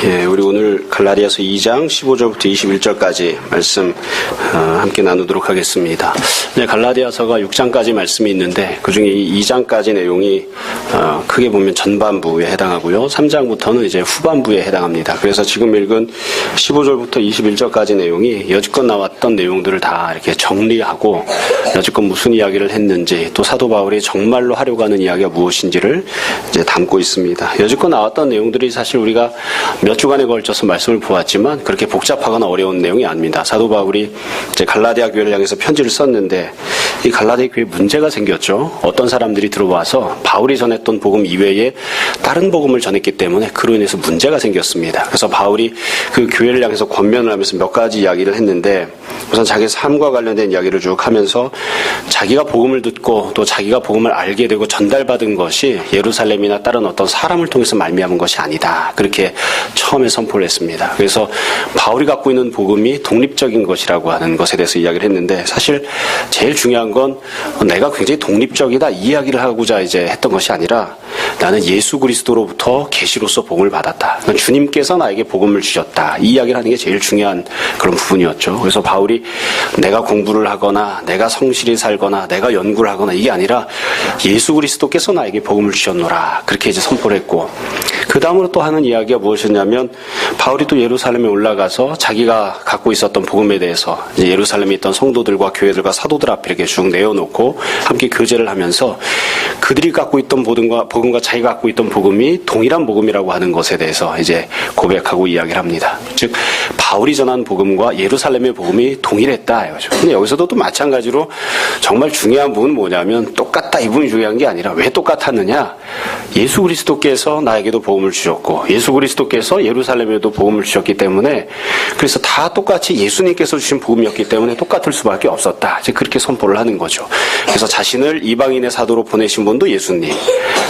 우리 오늘 갈라디아서 2장 15절부터 21절까지 말씀 함께 나누도록 하겠습니다. 네, 갈라디아서가 6장까지 말씀이 있는데 그중에 이 2장까지 내용이 크게 보면 전반부에 해당하고요. 3장부터는 이제 후반부에 해당합니다. 그래서 지금 읽은 15절부터 21절까지 내용이 여지껏 나왔던 내용들을 다 이렇게 정리하고 여지껏 무슨 이야기를 했는지 또 사도 바울이 정말로 하려고 하는 이야기가 무엇인지를 이제 담고 있습니다. 여지껏 나왔던 내용들이 사실 우리가 몇 주간에 걸쳐서 말씀을 보았지만 그렇게 복잡하거나 어려운 내용이 아닙니다. 사도 바울이 이제 갈라디아 교회를 향해서 편지를 썼는데 이 갈라디아 교회에 문제가 생겼죠. 어떤 사람들이 들어와서 바울이 전했던 복음 이외에 다른 복음을 전했기 때문에 그로 인해서 문제가 생겼습니다. 그래서 바울이 그 교회를 향해서 권면을 하면서 몇 가지 이야기를 했는데 우선 자기 삶과 관련된 이야기를 쭉 하면서 자기가 복음을 듣고 또 자기가 복음을 알게 되고 전달받은 것이 예루살렘이나 다른 어떤 사람을 통해서 말미암은 것이 아니다. 그렇게 처음에 선포를 했습니다. 그래서 바울이 갖고 있는 복음이 독립적인 것이라고 하는 것에 대해서 이야기를 했는데 사실 제일 중요한 건 내가 굉장히 독립적이다 이 이야기를 하고자 이제 했던 것이 아니라 나는 예수 그리스도로부터 계시로서 복음을 받았다. 주님께서 나에게 복음을 주셨다. 이 이야기를 하는 게 제일 중요한 그런 부분이었죠. 그래서 바울이 내가 공부를 하거나 내가 성실히 살거나 내가 연구를 하거나 이게 아니라 예수 그리스도께서 나에게 복음을 주셨노라. 그렇게 이제 선포를 했고 그 다음으로 또 하는 이야기가 무엇이냐면 바울이 또 예루살렘에 올라가서 자기가 갖고 있었던 복음에 대해서 이제 예루살렘에 있던 성도들과 교회들과 사도들 앞에 이렇게 쭉 내어놓고 함께 교제를 하면서 그들이 갖고 있던 복음과 자기가 갖고 있던 복음이 동일한 복음이라고 하는 것에 대해서 이제 고백하고 이야기를 합니다. 즉 바울이 전한 복음과 예루살렘의 복음이 동일했다 이거죠. 근데 여기서도 또 마찬가지로 정말 중요한 부분은 뭐냐면 똑같다 이 부분이 중요한 게 아니라 왜 똑같았느냐? 예수 그리스도께서 나에게도 복음을 주셨고 예수 그리스도께서 예루살렘에도 복음을 주셨기 때문에 그래서 다 똑같이 예수님께서 주신 복음이었기 때문에 똑같을 수밖에 없었다. 이제 그렇게 선포를 하는 거죠. 그래서 자신을 이방인의 사도로 보내신 분도 예수님,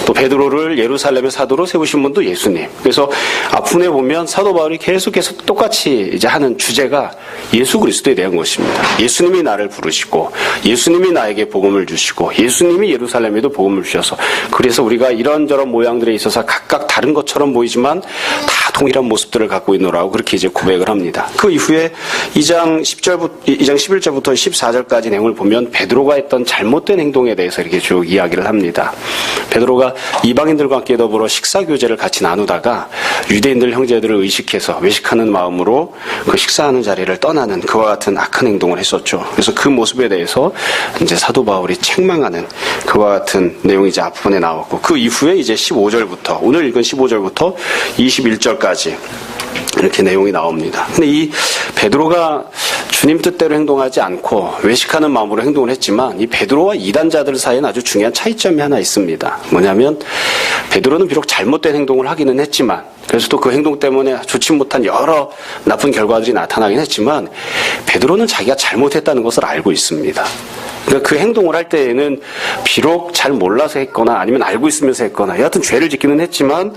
또 베드로를 예루살렘의 사도로 세우신 분도 예수님. 그래서 앞부분에 보면 사도 바울이 계속해서 똑같이 이제 하는 주제가 예수 그리스도에 대한 것입니다. 예수님이 나를 부르시고 예수님이 나에게 복음을 주시고 예수님이 예루살렘에도 복음을 주셔서 그래서 우리가 이런저런 모양들에 있어서 각각 다른 것처럼 보이지만 다 동일한 모습들을 갖고 있노라고 그렇게 이제 고백을 합니다. 그 이후에 2장 11절부터 14절까지 내용을 보면 베드로가 했던 잘못된 행동에 대해서 이렇게 쭉 이야기를 합니다. 베드로가 이방인들과 함께 더불어 식사 교제를 같이 나누다가 유대인들 형제들을 의식해서 외식하는 마음으로 그 식사하는 자리를 떠나는 그와 같은 악한 행동을 했었죠. 그래서 그 모습에 대해서 이제 사도 바울이 책망하는 그와 같은 내용이 이제 앞부분에 나왔고 그 이후에 이제 15절부터 오늘 읽은 15절부터 21절까지 이렇게 내용이 나옵니다. 근데 이 베드로가 주님 뜻대로 행동하지 않고 외식하는 마음으로 행동을 했지만 이 베드로와 이단자들 사이에는 아주 중요한 차이점이 하나 있습니다. 뭐냐면 베드로는 비록 잘못된 행동을 하기는 했지만 그래서 또 그 행동 때문에 좋지 못한 여러 나쁜 결과들이 나타나긴 했지만 베드로는 자기가 잘못했다는 것을 알고 있습니다. 그러니까 그 행동을 할 때에는 비록 잘 몰라서 했거나 아니면 알고 있으면서 했거나 여하튼 죄를 짓기는 했지만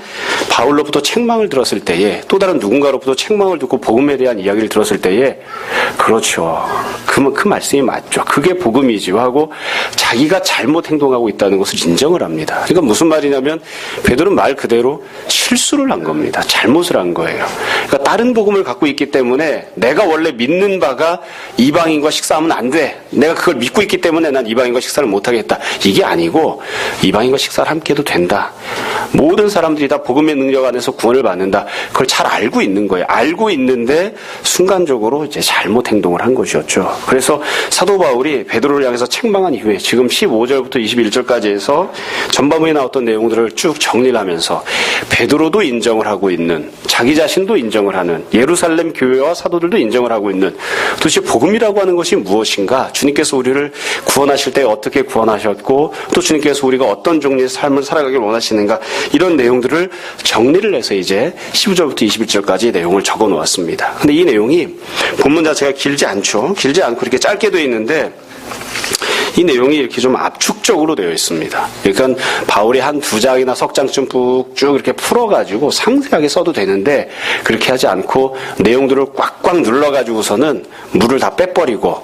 바울로부터 책망을 들었을 때에 또 다른 누군가로부터 책망을 듣고 복음에 대한 이야기를 들었을 때에 그렇죠. 그 말씀이 맞죠. 그게 복음이지요 하고 자기가 잘못 행동하고 있다는 것을 인정을 합니다. 그러니까 무슨 말이냐면 베드로는 말 그대로 실수를 한 겁니다. 잘못을 한 거예요. 그러니까 다른 복음을 갖고 있기 때문에 내가 원래 믿는 바가 이방인과 식사하면 안 돼. 내가 그걸 믿고 있기 때문에 난 이방인과 식사를 못하겠다. 이게 아니고 이방인과 식사를 함께 해도 된다. 모든 사람들이 다 복음의 능력 안에서 구원을 받는다. 그걸 잘 알고 있는 거예요. 알고 있는데 순간적으로 이제 잘못 행동을 한 것이었죠. 그래서 사도 바울이 베드로를 향해서 책망한 이후에 지금 15절부터 21절까지 해서 전반부에 나왔던 내용들을 쭉 정리를 하면서 베드로도 인정을 하고 있는 자기 자신도 인정을 하는 예루살렘 교회와 사도들도 인정을 하고 있는 도대체 복음이라고 하는 것이 무엇인가? 주님께서 우리를 구원하실 때 어떻게 구원하셨고 또 주님께서 우리가 어떤 종류의 삶을 살아가길 원하시는가 이런 내용들을 정리를 해서 이제 15절부터 21절까지 내용을 적어 놓았습니다. 근데 이 내용이 본문 자체가 길지 않죠. 길지 않고 이렇게 짧게 되어 있는데 이 내용이 이렇게 좀 압축적으로 되어 있습니다. 그러니까 바울이 한 2장이나 석 장쯤 쭉 이렇게 풀어가지고 상세하게 써도 되는데 그렇게 하지 않고 내용들을 꽉꽉 눌러가지고서는 물을 다 빼버리고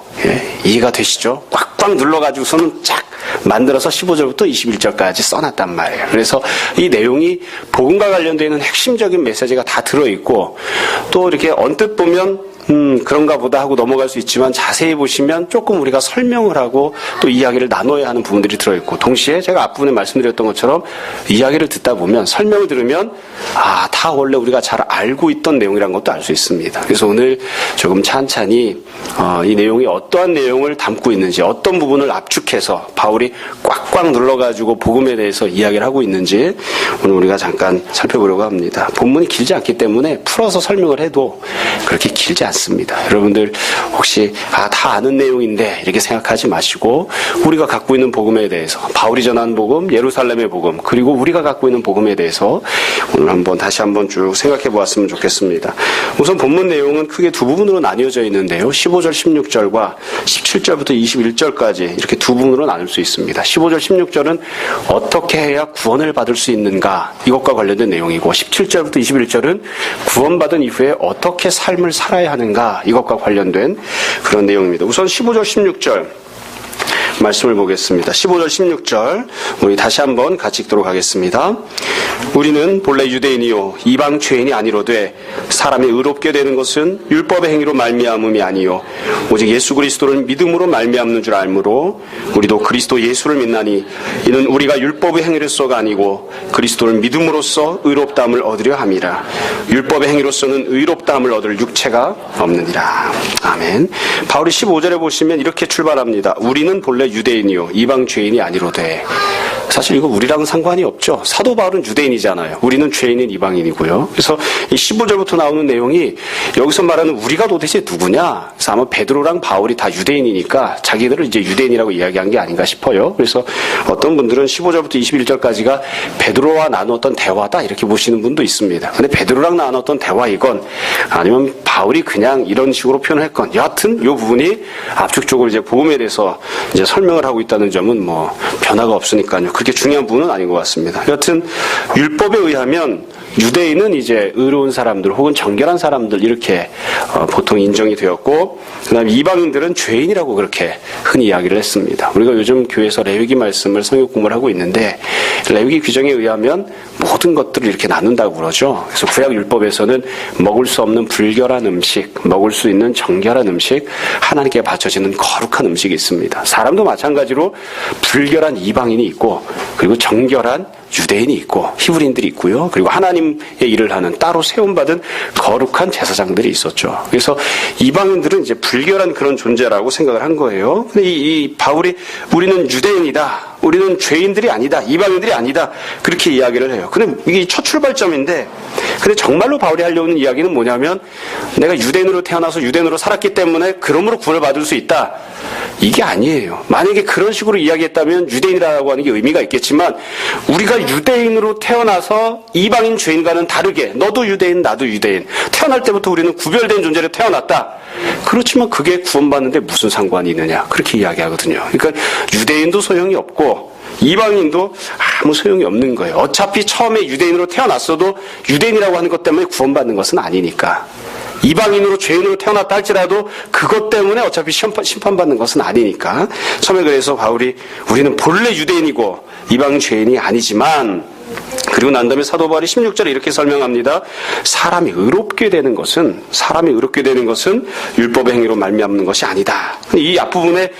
이해가 되시죠? 꽉꽉 꽉꽉 눌러가지고서는 쫙 만들어서 15절부터 21절까지 써놨단 말이에요. 그래서 이 내용이 복음과 관련되어 있는 핵심적인 메시지가 다 들어있고, 또 이렇게 언뜻 보면 그런가 보다 하고 넘어갈 수 있지만 자세히 보시면 조금 우리가 설명을 하고 또 이야기를 나눠야 하는 부분들이 들어있고, 동시에 제가 앞부분에 말씀드렸던 것처럼 이야기를 듣다 보면, 설명을 들으면 다 원래 우리가 잘 알고 있던 내용이라는 것도 알 수 있습니다. 그래서 오늘 조금 찬찬히 이 내용이 어떠한 내용을 담고 있는지, 어떤 부분을 압축해서 바울이 꽉꽉 눌러가지고 복음에 대해서 이야기를 하고 있는지 오늘 우리가 잠깐 살펴보려고 합니다. 본문이 길지 않기 때문에 풀어서 설명을 해도 그렇게 길지 않습니다. 여러분들 혹시 다 아는 내용인데 이렇게 생각하지 마시고, 우리가 갖고 있는 복음에 대해서, 바울이 전한 복음, 예루살렘의 복음, 그리고 우리가 갖고 있는 복음에 대해서 오늘 다시 한번 쭉 생각해 보았으면 좋겠습니다. 우선 본문 내용은 크게 두 부분으로 나뉘어져 있는데요. 15절 16절과 17절부터 21절까지 이렇게 두 부분으로 나눌 수 있습니다. 15절 16절은 어떻게 해야 구원을 받을 수 있는가, 이것과 관련된 내용이고, 17절부터 21절은 구원받은 이후에 어떻게 삶을 살아야 하는가, 이것과 관련된 그런 내용입니다. 우선 15절 16절 말씀을 보겠습니다. 15절 16절 우리 다시 한번 같이 읽도록 하겠습니다. 우리는 본래 유대인이요 이방 죄인이 아니로되 사람이 의롭게 되는 것은 율법의 행위로 말미암음이 아니요 오직 예수 그리스도를 믿음으로 말미암는 줄 알므로 우리도 그리스도 예수를 믿나니 이는 우리가 율법의 행위로서가 아니고 그리스도를 믿음으로써 의롭다함을 얻으려 함이라. 율법의 행위로서는 의롭다함을 얻을 육체가 없느니라. 아멘. 바울이 15절에 보시면 이렇게 출발합니다. 우리는 본래 유대인이요 이방 죄인이 아니로되. 사실 이거 우리랑은 상관이 없죠. 사도 바울은 유대인이잖아요. 우리는 죄인인 이방인이고요. 그래서 이 15절부터 나오는 내용이 여기서 말하는 우리가 도대체 누구냐? 그래서 아마 베드로랑 바울이 다 유대인이니까 자기들을 이제 유대인이라고 이야기한 게 아닌가 싶어요. 그래서 어떤 분들은 15절부터 21절까지가 베드로와 나눴던 대화다 이렇게 보시는 분도 있습니다. 근데 베드로랑 나눴던 대화이건 아니면 바울이 그냥 이런 식으로 표현을 했건, 여하튼 이 부분이 압축적으로 이제 복음에 대해서 이제 설명을 하고 있다는 점은 뭐 변화가 없으니까요. 그렇게 중요한 부분은 아닌 것 같습니다. 여하튼 율법에 의하면 유대인은 이제 의로운 사람들 혹은 정결한 사람들 이렇게 보통 인정이 되었고, 그다음에 이방인들은 죄인이라고 그렇게 흔히 이야기를 했습니다. 우리가 요즘 교회에서 레위기 말씀을 성역 공부를 하고 있는데, 레위기 규정에 의하면 모든 것들을 이렇게 나눈다고 그러죠. 그래서 구약 율법에서는 먹을 수 없는 불결한 음식, 먹을 수 있는 정결한 음식, 하나님께 바쳐지는 거룩한 음식이 있습니다. 사람도 마찬가지로 불결한 이방인이 있고, 그리고 정결한 유대인이 있고 히브리인들이 있고요. 그리고 하나님의 일을 하는 따로 세움받은 거룩한 제사장들이 있었죠. 그래서 이방인들은 이제 불결한 그런 존재라고 생각을 한 거예요. 근데 이 바울이 우리는 유대인이다, 우리는 죄인들이 아니다, 이방인들이 아니다, 그렇게 이야기를 해요. 근데 이게 첫 출발점인데, 근데 정말로 바울이 하려는 이야기는 뭐냐면, 내가 유대인으로 태어나서 유대인으로 살았기 때문에 그러므로 구원을 받을 수 있다, 이게 아니에요. 만약에 그런 식으로 이야기했다면 유대인이라고 하는 게 의미가 있겠지만, 우리가 유대인으로 태어나서 이방인 죄인과는 다르게 너도 유대인 나도 유대인, 태어날 때부터 우리는 구별된 존재로 태어났다. 그렇지만 그게 구원받는데 무슨 상관이 있느냐, 그렇게 이야기하거든요. 그러니까 유대인도 소용이 없고 이방인도 아무 소용이 없는 거예요. 어차피 처음에 유대인으로 태어났어도 유대인이라고 하는 것 때문에 구원받는 것은 아니니까. 이방인으로 죄인으로 태어났다 할지라도 그것 때문에 어차피 심판받는 것은 아니니까. 처음에 그래서 바울이 우리는 본래 유대인이고 이방 죄인이 아니지만, 그리고 난 다음에 사도 바울이 16절에 이렇게 설명합니다. 사람이 의롭게 되는 것은 율법의 행위로 말미암는 것이 아니다. 이 앞부분에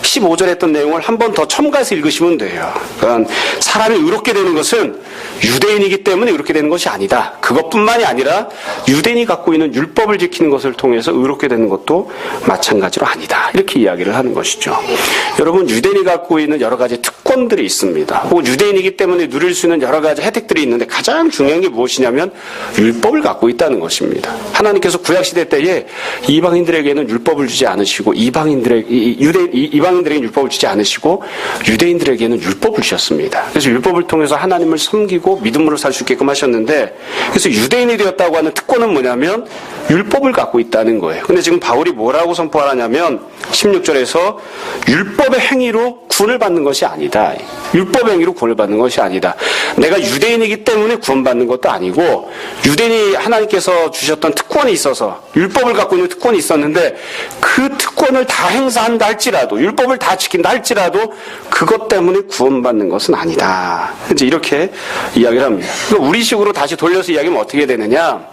15절에 했던 내용을 한 번 더 첨가해서 읽으시면 돼요. 그러니까 사람이 의롭게 되는 것은 유대인이기 때문에 의롭게 되는 것이 아니다. 그것뿐만이 아니라 유대인이 갖고 있는 율법을 지키는 것을 통해서 의롭게 되는 것도 마찬가지로 아니다, 이렇게 이야기를 하는 것이죠. 여러분, 유대인이 갖고 있는 여러 가지 특권들이 있습니다. 혹은 유대인이기 때문에 누릴 수 있는 여러 가지 혜택들이 있는데, 가장 중요한 게 무엇이냐면 율법을 갖고 있다는 것입니다. 하나님께서 구약시대 때에 이방인들에게는 율법을 주지 않으시고, 이방인들에게는 율법을 주지 않으시고 유대인들에게는 율법을 주셨습니다. 그래서 율법을 통해서 하나님을 섬기고 믿음으로 살 수 있게끔 하셨는데, 그래서 유대인이 되었다고 하는 특권은 뭐냐면 율법을 갖고 있다는 거예요. 근데 지금 바울이 뭐라고 선포하냐면 16절에서 율법의 행위로 구원을 받는 것이 아니다. 율법의 행위로 구원을 받는 것이 아니다. 내가 유대인이기 때문에 구원받는 것도 아니고, 유대인이 하나님께서 주셨던 특권이 있어서 율법을 갖고 있는 특권이 있었는데, 그 특권 특권을 다 행사한다 할지라도, 율법을 다 지킨다 할지라도 그것 때문에 구원받는 것은 아니다. 이제 이렇게 이야기를 합니다. 그러니까 우리식으로 다시 돌려서 이야기하면 어떻게 되느냐?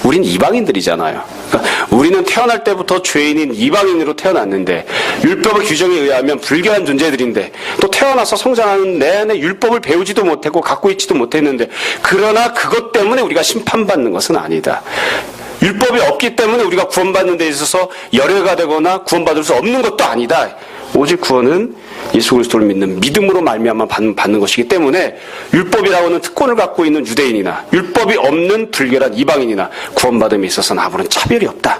우린 이방인들이잖아요. 그러니까 우리는 태어날 때부터 죄인인 이방인으로 태어났는데 율법의 규정에 의하면 불결한 존재들인데 또 태어나서 성장하는 내내 율법을 배우지도 못했고 갖고 있지도 못했는데 그러나 그것 때문에 우리가 심판받는 것은 아니다. 율법이 없기 때문에 우리가 구원받는 데 있어서 열애가 되거나 구원받을 수 없는 것도 아니다. 오직 구원은 예수 그리스도를 믿는 믿음으로 말미암아 받는 것이기 때문에 율법이라고 하는 특권을 갖고 있는 유대인이나 율법이 없는 불결한 이방인이나 구원받음에 있어서는 아무런 차별이 없다.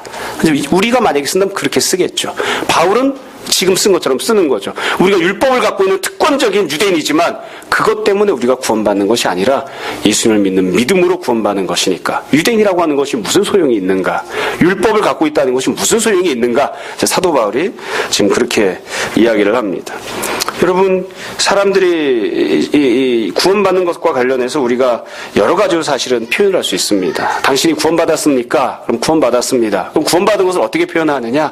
우리가 만약에 쓴다면 그렇게 쓰겠죠. 바울은 지금 쓴 것처럼 쓰는 거죠. 우리가 율법을 갖고 있는 특권적인 유대인이지만 그것 때문에 우리가 구원받는 것이 아니라 예수님을 믿는 믿음으로 구원받는 것이니까 유대인이라고 하는 것이 무슨 소용이 있는가? 율법을 갖고 있다는 것이 무슨 소용이 있는가? 사도 바울이 지금 그렇게 이야기를 합니다. 여러분, 사람들이 이 구원받는 것과 관련해서 우리가 여러 가지로 사실은 표현을 할 수 있습니다. 당신이 구원받았습니까? 그럼 구원받았습니다. 그럼 구원받은 것을 어떻게 표현하느냐?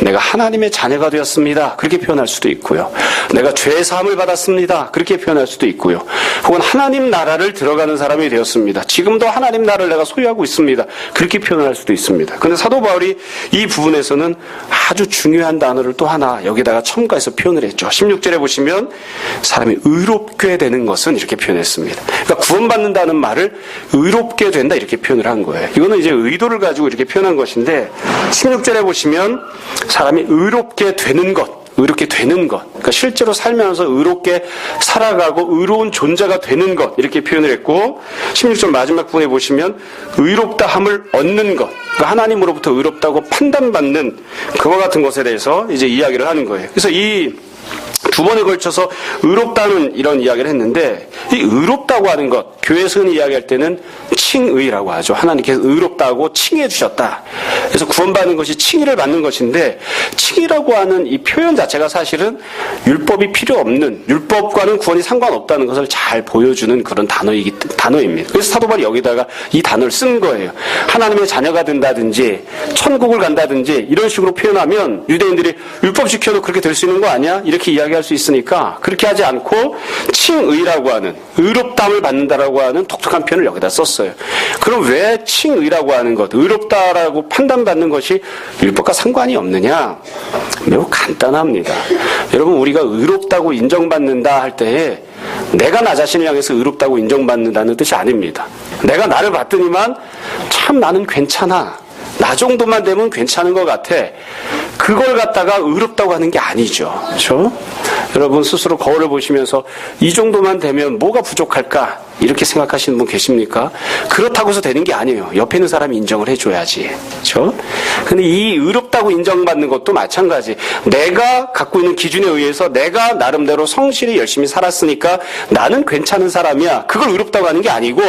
내가 하나님의 자녀가 되었습니다. 그렇게 표현할 수도 있고요. 내가 죄의 사함을 받았습니다. 그렇게 표현할 수도 있고요. 혹은 하나님 나라를 들어가는 사람이 되었습니다. 지금도 하나님 나라를 내가 소유하고 있습니다. 그렇게 표현할 수도 있습니다. 그런데 사도 바울이 이 부분에서는 아주 중요한 단어를 또 하나 여기다가 첨가해서 표현을 했죠. 16절에 보시면 사람이 의롭게 되는 것은 이렇게 표현했습니다. 그러니까 구원받는다는 말을 의롭게 된다 이렇게 표현을 한 거예요. 이거는 이제 의도를 가지고 이렇게 표현한 것인데 16절에 보시면 사람이 의롭게 되는 것, 의롭게 되는 것, 그러니까 실제로 살면서 의롭게 살아가고 의로운 존재가 되는 것 이렇게 표현을 했고 16절 마지막 부분에 보시면 의롭다함을 얻는 것, 그러니까 하나님으로부터 의롭다고 판단받는 그와 같은 것에 대해서 이제 이야기를 하는 거예요. 그래서 이 두 번에 걸쳐서 의롭다는 이런 이야기를 했는데 이 의롭다고 하는 것, 교회에서 흔히 이야기할 때는 칭의라고 하죠. 하나님께서 의롭다고 칭해 주셨다. 그래서 구원받는 것이 칭의를 받는 것인데 칭의라고 하는 이 표현 자체가 사실은 율법이 필요 없는, 율법과는 구원이 상관없다는 것을 잘 보여주는 그런 단어입니다. 그래서 사도 바울이 여기다가 이 단어를 쓴 거예요. 하나님의 자녀가 된다든지 천국을 간다든지 이런 식으로 표현하면 유대인들이 율법 지켜도 그렇게 될 수 있는 거 아니야? 이렇게 이야기할 수 있으니까 그렇게 하지 않고 칭의라고 하는, 의롭다함을 받는다라고 하는 독특한 표현을 여기다 썼어요. 그럼 왜 칭의라고 하는 것, 의롭다라고 판단받는 것이 율법과 상관이 없느냐? 매우 간단합니다. 여러분, 우리가 의롭다고 인정받는다 할 때에 내가 나 자신을 향해서 의롭다고 인정받는다는 뜻이 아닙니다. 내가 나를 봤더니만 참 나는 괜찮아, 나 정도만 되면 괜찮은 것 같아, 그걸 갖다가 의롭다고 하는 게 아니죠. 그렇죠? 여러분 스스로 거울을 보시면서 이 정도만 되면 뭐가 부족할까? 이렇게 생각하시는 분 계십니까? 그렇다고 해서 되는 게 아니에요. 옆에 있는 사람이 인정을 해줘야지. 그렇죠? 근데 이 의롭다고 인정받는 것도 마찬가지. 내가 갖고 있는 기준에 의해서 내가 나름대로 성실히 열심히 살았으니까 나는 괜찮은 사람이야. 그걸 의롭다고 하는 게 아니고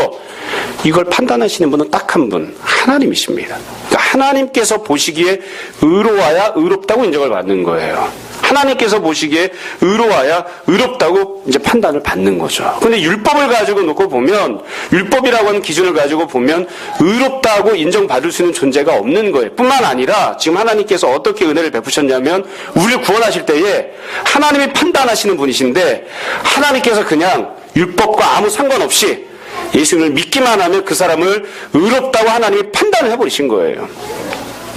이걸 판단하시는 분은 딱 한 분, 하나님이십니다. 그러니까 하나님께서 보시기에 의로워야 의롭다고 인정을 받는 거예요. 하나님께서 보시기에 의로워야 의롭다고 이제 판단을 받는 거죠. 근데 율법을 가지고 놓고 보면, 율법이라고 하는 기준을 가지고 보면 의롭다고 인정받을 수 있는 존재가 없는 거예요. 뿐만 아니라 지금 하나님께서 어떻게 은혜를 베푸셨냐면 우리를 구원하실 때에 하나님이 판단하시는 분이신데 하나님께서 그냥 율법과 아무 상관없이 예수님을 믿기만 하면 그 사람을 의롭다고 하나님이 판단을 해버리신 거예요.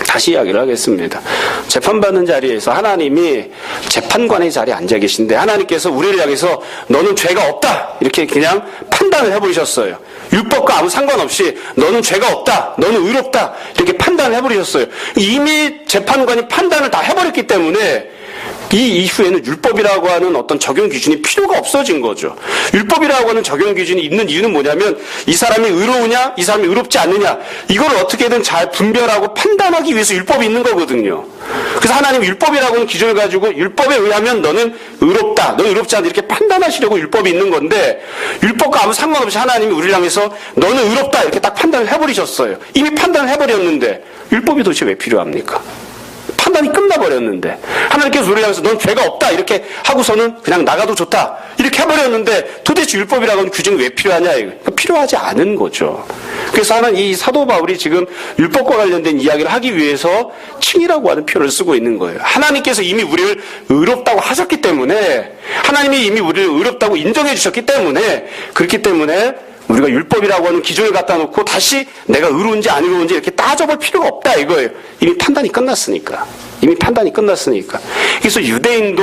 다시 이야기를 하겠습니다. 재판받는 자리에서 하나님이 재판관의 자리에 앉아 계신데 하나님께서 우리를 향해서 너는 죄가 없다 이렇게 그냥 판단을 해버리셨어요. 율법과 아무 상관없이 너는 죄가 없다, 너는 의롭다 이렇게 판단을 해버리셨어요. 이미 재판관이 판단을 다 해버렸기 때문에 이 이후에는 율법이라고 하는 어떤 적용 기준이 필요가 없어진 거죠. 율법이라고 하는 적용 기준이 있는 이유는 뭐냐면 이 사람이 의로우냐, 이 사람이 의롭지 않느냐, 이걸 어떻게든 잘 분별하고 판단하기 위해서 율법이 있는 거거든요. 그래서 하나님 율법이라고 하는 기준을 가지고 율법에 의하면 너는 의롭다, 너는 의롭지 않다 이렇게 판단하시려고 율법이 있는 건데 율법과 아무 상관없이 하나님이 우리를 향해서 너는 의롭다 이렇게 딱 판단을 해버리셨어요. 이미 판단을 해버렸는데 율법이 도대체 왜 필요합니까? 판단이 끝나버렸는데, 하나님께서 우리를 향해서 넌 죄가 없다 이렇게 하고서는 그냥 나가도 좋다 이렇게 해버렸는데, 도대체 율법이라고 하는 규정이 왜 필요하냐, 이거. 그러니까 필요하지 않은 거죠. 그래서 이 사도 바울이 지금 율법과 관련된 이야기를 하기 위해서 칭이라고 하는 표현을 쓰고 있는 거예요. 하나님께서 이미 우리를 의롭다고 하셨기 때문에, 하나님이 이미 우리를 의롭다고 인정해 주셨기 때문에, 그렇기 때문에 우리가 율법이라고 하는 기준을 갖다 놓고 다시 내가 의로운지 안 의로운지 이렇게 따져볼 필요가 없다 이거예요. 이미 판단이 끝났으니까. 이미 판단이 끝났으니까. 그래서 유대인도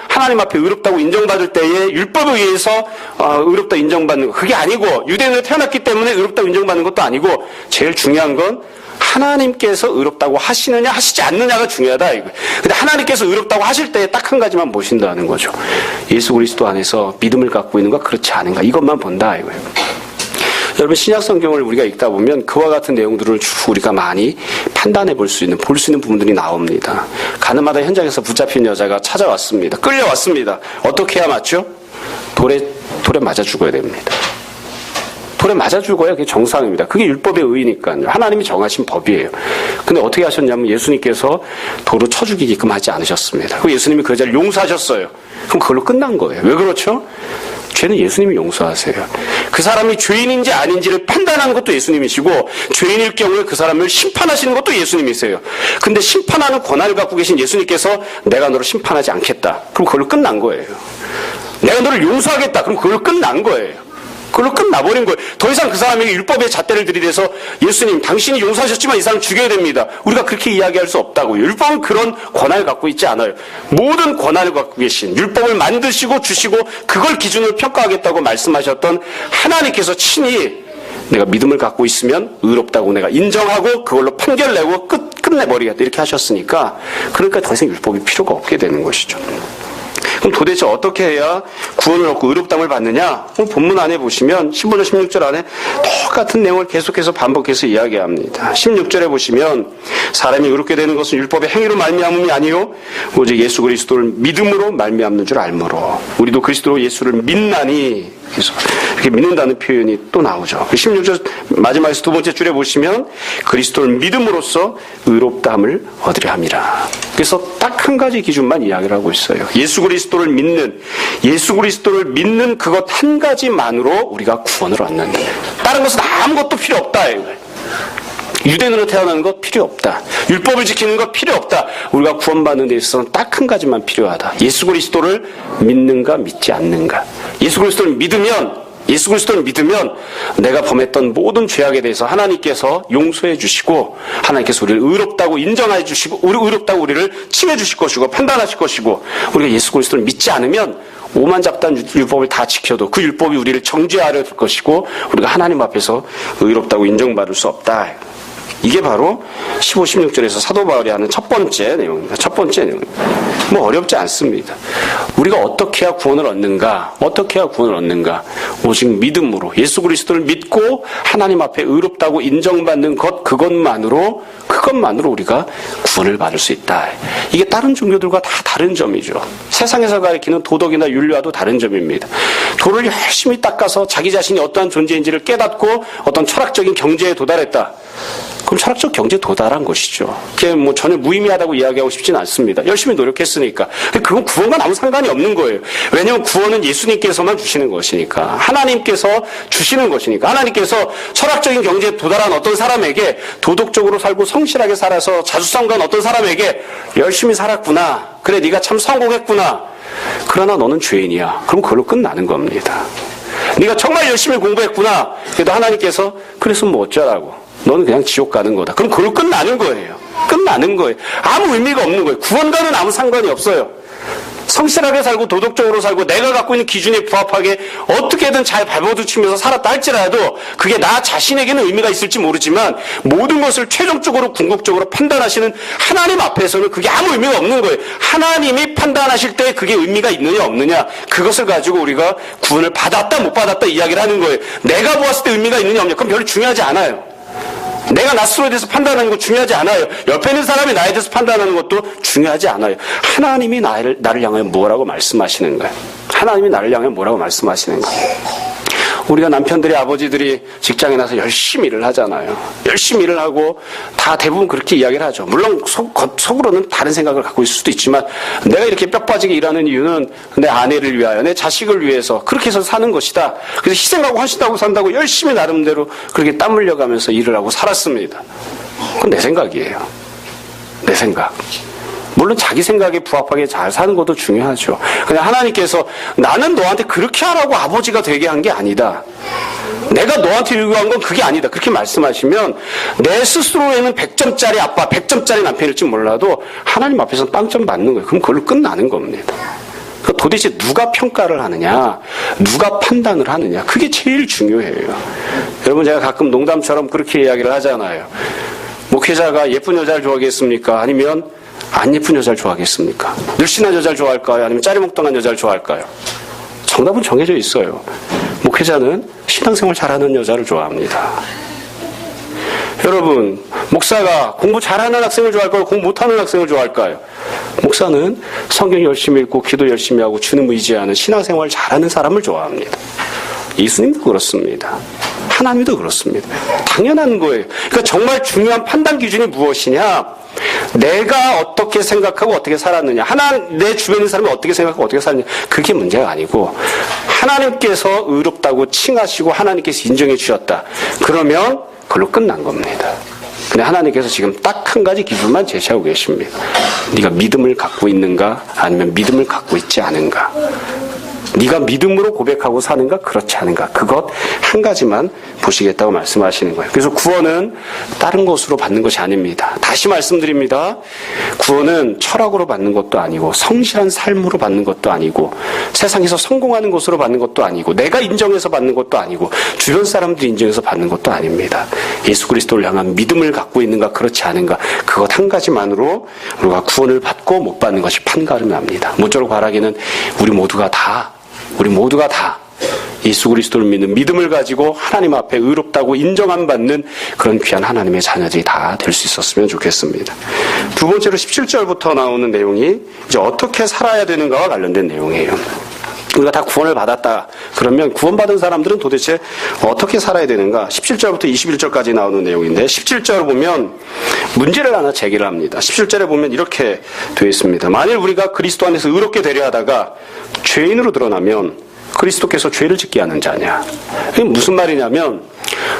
하나님 앞에 의롭다고 인정받을 때에 율법에 의해서 의롭다 인정받는 거, 그게 아니고, 유대인으로 태어났기 때문에 의롭다고 인정받는 것도 아니고, 제일 중요한 건 하나님께서 의롭다고 하시느냐 하시지 않느냐가 중요하다 이거. 근데 하나님께서 의롭다고 하실 때 딱 한 가지만 보신다는 거죠. 예수 그리스도 안에서 믿음을 갖고 있는가 그렇지 않은가, 이것만 본다 이거예요. 여러분, 신약 성경을 우리가 읽다 보면 그와 같은 내용들을 우리가 많이 판단해 볼 수 있는 부분들이 나옵니다. 가늠하다 현장에서 붙잡힌 여자가 찾아왔습니다. 끌려왔습니다. 어떻게 해야 맞죠? 돌에 맞아 죽어야 됩니다. 돌에 맞아 죽어야 그게 정상입니다. 그게 율법의 의니까요. 하나님이 정하신 법이에요. 근데 어떻게 하셨냐면 예수님께서 돌로 쳐 죽이게끔 하지 않으셨습니다. 그리고 예수님이 그 여자를 용서하셨어요. 그럼 그걸로 끝난 거예요. 왜 그렇죠? 죄는 예수님이 용서하세요. 그 사람이 죄인인지 아닌지를 판단하는 것도 예수님이시고, 죄인일 경우에 그 사람을 심판하시는 것도 예수님이세요. 근데 심판하는 권한을 갖고 계신 예수님께서 내가 너를 심판하지 않겠다. 그럼 그걸로 끝난 거예요. 내가 너를 용서하겠다. 그럼 그걸로 끝난 거예요. 그걸로 끝나버린 거예요. 더 이상 그 사람에게 율법의 잣대를 들이대서 예수님 당신이 용서하셨지만 이 사람 죽여야 됩니다, 우리가 그렇게 이야기할 수 없다고요. 율법은 그런 권한을 갖고 있지 않아요. 모든 권한을 갖고 계신, 율법을 만드시고 주시고 그걸 기준으로 평가하겠다고 말씀하셨던 하나님께서 친히 내가 믿음을 갖고 있으면 의롭다고 내가 인정하고 그걸로 판결 내고 끝내버리겠다 이렇게 하셨으니까, 그러니까 더 이상 율법이 필요가 없게 되는 것이죠. 그럼 도대체 어떻게 해야 구원을 얻고 의롭다함을 받느냐? 오늘 본문 안에 보시면 15절 16절 안에 똑같은 내용을 계속해서 반복해서 이야기합니다. 16절에 보시면 사람이 의롭게 되는 것은 율법의 행위로 말미암음이 아니요 오직 예수 그리스도를 믿음으로 말미암는 줄 알므로, 우리도 그리스도 예수를 믿나니, 그래서 이렇게 믿는다는 표현이 또 나오죠. 16절 마지막에서 두 번째 줄에 보시면 그리스도를 믿음으로써 의롭다함을 얻으려 함이라. 그래서 딱 한 가지 기준만 이야기를 하고 있어요. 예수 그리스도를 믿는 그것 한 가지만으로 우리가 구원을 얻는다. 다른 것은 아무것도 필요 없다. 유대인으로 태어나는 것 필요 없다. 율법을 지키는 것 필요 없다. 우리가 구원받는 데 있어서는 딱 한 가지만 필요하다. 예수 그리스도를 믿는가 믿지 않는가. 예수 그리스도를 믿으면 내가 범했던 모든 죄악에 대해서 하나님께서 용서해 주시고, 하나님께서 우리를 의롭다고 인정해 주시고, 의롭다고 우리를 칭해 주실 것이고 판단하실 것이고, 우리가 예수 그리스도를 믿지 않으면 오만잡단 율법을 다 지켜도 그 율법이 우리를 정죄하려 될 것이고, 우리가 하나님 앞에서 의롭다고 인정받을 수 없다. 이게 바로 15, 16절에서 사도 바울이 하는 첫 번째 내용입니다. 첫 번째 내용입니다. 뭐 어렵지 않습니다. 우리가 어떻게 해야 구원을 얻는가? 오직 믿음으로, 예수 그리스도를 믿고 하나님 앞에 의롭다고 인정받는 것, 그것만으로 우리가 구원을 받을 수 있다. 이게 다른 종교들과 다 다른 점이죠. 세상에서 가리키는 도덕이나 윤리와도 다른 점입니다. 돌을 열심히 닦아서 자기 자신이 어떠한 존재인지를 깨닫고 어떤 철학적인 경제에 도달했다. 그럼 철학적 경제에 도달한 것이죠. 그게 뭐 전혀 무의미하다고 이야기하고 싶지는 않습니다. 열심히 노력했으니까. 그건 구원과 아무 상관이 없는 거예요. 왜냐하면 구원은 예수님께서만 주시는 것이니까. 하나님께서 주시는 것이니까. 하나님께서 철학적인 경제에 도달한 어떤 사람에게, 도덕적으로 살고 성실하게 살아서 자수성가한 어떤 사람에게 열심히 살았구나, 그래 네가 참 성공했구나, 그러나 너는 죄인이야, 그럼 그걸로 끝나는 겁니다. 네가 정말 열심히 공부했구나, 그래도 하나님께서 그래서 뭐 어쩌라고, 너는 그냥 지옥 가는 거다, 그럼 그걸로 끝나는 거예요. 아무 의미가 없는 거예요. 구원과는 아무 상관이 없어요. 성실하게 살고 도덕적으로 살고 내가 갖고 있는 기준에 부합하게 어떻게든 잘 발버둥치면서 살았다 할지라도 그게 나 자신에게는 의미가 있을지 모르지만, 모든 것을 최종적으로 궁극적으로 판단하시는 하나님 앞에서는 그게 아무 의미가 없는 거예요. 하나님이 판단하실 때 그게 의미가 있느냐 없느냐, 그것을 가지고 우리가 구원을 받았다 못 받았다 이야기를 하는 거예요. 내가 보았을 때 의미가 있느냐 없느냐, 그건 별로 중요하지 않아요. 내가 나 스스로에 대해서 판단하는 거 중요하지 않아요. 옆에 있는 사람이 나에 대해서 판단하는 것도 중요하지 않아요. 하나님이 나를 향하여 뭐라고 말씀하시는 거예요. 우리가 남편들이 아버지들이 직장에 나서 열심히 일을 하잖아요. 열심히 일을 하고 다 대부분 그렇게 이야기를 하죠. 물론 속으로는 다른 생각을 갖고 있을 수도 있지만 내가 이렇게 뼈 빠지게 일하는 이유는 내 아내를 위하여 내 자식을 위해서 그렇게 해서 사는 것이다. 그래서 희생하고 헌신하고 산다고 열심히 나름대로 그렇게 땀 흘려가면서 일을 하고 살았습니다. 그건 내 생각이에요. 내 생각. 물론 자기 생각에 부합하게 잘 사는 것도 중요하죠. 그냥 하나님께서 나는 너한테 그렇게 하라고 아버지가 되게 한 게 아니다. 내가 너한테 요구한 건 그게 아니다. 그렇게 말씀하시면 내 스스로에는 100점짜리 아빠, 100점짜리 남편일지 몰라도 하나님 앞에서는 빵점 맞는 거예요. 그럼 그걸로 끝나는 겁니다. 도대체 누가 평가를 하느냐, 누가 판단을 하느냐, 그게 제일 중요해요. 여러분, 제가 가끔 농담처럼 그렇게 이야기를 하잖아요. 목회자가 예쁜 여자를 좋아하겠습니까? 아니면 안 예쁜 여자를 좋아하겠습니까? 늘씬한 여자를 좋아할까요? 아니면 짜리몽땅한 여자를 좋아할까요? 정답은 정해져 있어요. 목회자는 신앙생활 잘하는 여자를 좋아합니다. 여러분, 목사가 공부 잘하는 학생을 좋아할까요? 공부 못하는 학생을 좋아할까요? 목사는 성경 열심히 읽고 기도 열심히 하고 주님 의지하는 신앙생활 잘하는 사람을 좋아합니다. 예수님도 그렇습니다. 하나님도 그렇습니다. 당연한 거예요. 그러니까 정말 중요한 판단 기준이 무엇이냐? 내가 어떻게 생각하고 어떻게 살았느냐, 내 주변에 있는 사람이 어떻게 생각하고 어떻게 살았느냐, 그게 문제가 아니고 하나님께서 의롭다고 칭하시고 하나님께서 인정해 주셨다. 그러면 그걸로 끝난 겁니다. 근데 하나님께서 지금 딱 한 가지 기준만 제시하고 계십니다. 네가 믿음을 갖고 있는가, 아니면 믿음을 갖고 있지 않은가. 네가 믿음으로 고백하고 사는가, 그렇지 않은가. 그것 한 가지만 보시겠다고 말씀하시는 거예요. 그래서 구원은 다른 것으로 받는 것이 아닙니다. 다시 말씀드립니다. 구원은 철학으로 받는 것도 아니고 성실한 삶으로 받는 것도 아니고 세상에서 성공하는 것으로 받는 것도 아니고 내가 인정해서 받는 것도 아니고 주변 사람들이 인정해서 받는 것도 아닙니다. 예수 그리스도를 향한 믿음을 갖고 있는가, 그렇지 않은가. 그것 한 가지만으로 우리가 구원을 받고 못 받는 것이 판가름납니다. 모쪼록 바라기는 우리 모두가 다 예수 그리스도를 믿는 믿음을 가지고 하나님 앞에 의롭다고 인정함 받는 그런 귀한 하나님의 자녀들이 다 될 수 있었으면 좋겠습니다. 두 번째로 17절부터 나오는 내용이 이제 어떻게 살아야 되는가와 관련된 내용이에요. 우리가 다 구원을 받았다. 그러면 구원받은 사람들은 도대체 어떻게 살아야 되는가? 17절부터 21절까지 나오는 내용인데 17절을 보면 문제를 하나 제기를 합니다. 17절에 보면 이렇게 되어 있습니다. 만일 우리가 그리스도 안에서 의롭게 되려 하다가 죄인으로 드러나면 그리스도께서 죄를 짓게 하는 자냐? 이게 무슨 말이냐면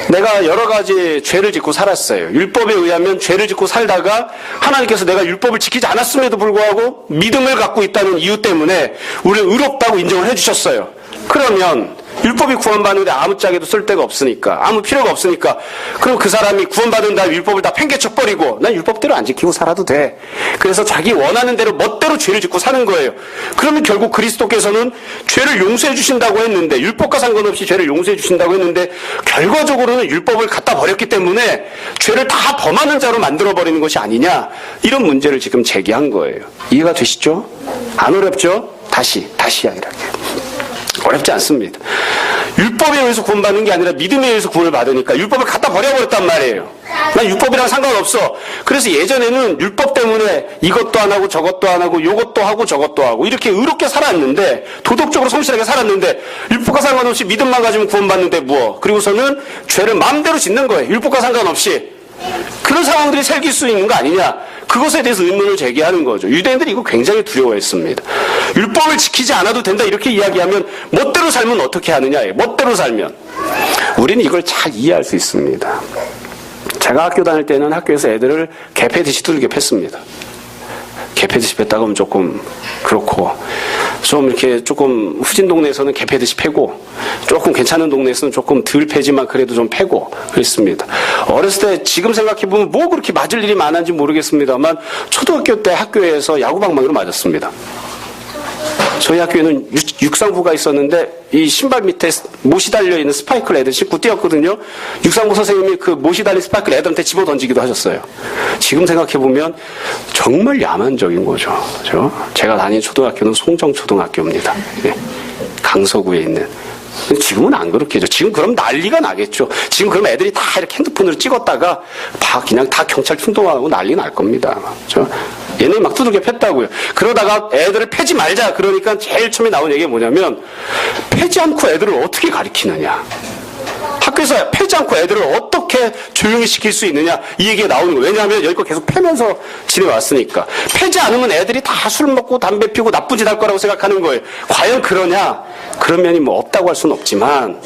내가 여러 가지 죄를 짓고 살았어요. 율법에 의하면 죄를 짓고 살다가 하나님께서 내가 율법을 지키지 않았음에도 불구하고 믿음을 갖고 있다는 이유 때문에 우리를 의롭다고 인정을 해주셨어요. 그러면 율법이 구원받는데 아무짝에도 쓸 데가 없으니까, 아무 필요가 없으니까, 그럼 그 사람이 구원받은 다음에 율법을 다 팽개쳐버리고 난 율법대로 안 지키고 살아도 돼. 그래서 자기 원하는 대로 멋대로 죄를 짓고 사는 거예요. 그러면 결국 그리스도께서는 죄를 용서해 주신다고 했는데, 율법과 상관없이 죄를 용서해 주신다고 했는데 결과적으로는 율법을 갖다 버렸기 때문에 죄를 다 범하는 자로 만들어버리는 것이 아니냐, 이런 문제를 지금 제기한 거예요. 이해가 되시죠? 안 어렵죠? 다시 이야기를 할게요. 어렵지 않습니다. 율법에 의해서 구원받는 게 아니라 믿음에 의해서 구원을 받으니까 율법을 갖다 버려버렸단 말이에요. 난 율법이랑 상관없어. 그래서 예전에는 율법 때문에 이것도 안 하고 저것도 안 하고 요것도 하고 저것도 하고 이렇게 의롭게 살았는데, 도덕적으로 성실하게 살았는데 율법과 상관없이 믿음만 가지면 구원받는데 무엇. 그리고서는 죄를 마음대로 짓는 거예요. 율법과 상관없이. 그런 상황들이 생길 수 있는 거 아니냐, 그것에 대해서 의문을 제기하는 거죠. 유대인들이 이거 굉장히 두려워했습니다. 율법을 지키지 않아도 된다 이렇게 이야기하면 멋대로 살면 어떻게 하느냐. 멋대로 살면 우리는 이걸 잘 이해할 수 있습니다. 제가 학교 다닐 때는 학교에서 애들을 개패듯이 두들겨 팼습니다. 개패듯이 팼다고 하면 조금 그렇고, 좀 이렇게 조금 후진 동네에서는 개패듯이 패고, 조금 괜찮은 동네에서는 조금 덜 패지만 그래도 좀 패고 그랬습니다. 어렸을 때 지금 생각해보면 뭐 그렇게 맞을 일이 많은지 모르겠습니다만 초등학교 때 학교에서 야구방망이로 맞았습니다. 저희 학교에는 육상부가 있었는데 이 신발 밑에 못이 달려있는 스파이크를 애들 신고 뛰었거든요. 육상부 선생님이 그 못이 달린 스파이크를 애들한테 집어 던지기도 하셨어요. 지금 생각해보면 정말 야만적인 거죠. 그렇죠? 제가 다닌 초등학교는 송정초등학교입니다. 네. 강서구에 있는. 지금은 안 그렇게 죠. 지금 그럼 난리가 나겠죠. 지금 그럼 애들이 다 이렇게 핸드폰으로 찍었다가 그냥 다 경찰 출동하고 난리 날 겁니다. 그렇죠? 얘네 막 두들겨 팼다고요. 그러다가 애들을 패지 말자 그러니까 제일 처음에 나온 얘기가 뭐냐면 패지 않고 애들을 어떻게 가르치느냐. 학교에서 패지 않고 애들을 어떻게 조용히 시킬 수 있느냐 이 얘기가 나오는 거예요. 왜냐하면 여기껏 계속 패면서 지내왔으니까. 패지 않으면 애들이 다 술 먹고 담배 피우고 나쁜 짓 할 거라고 생각하는 거예요. 과연 그러냐? 그런 면이 뭐 없다고 할 수는 없지만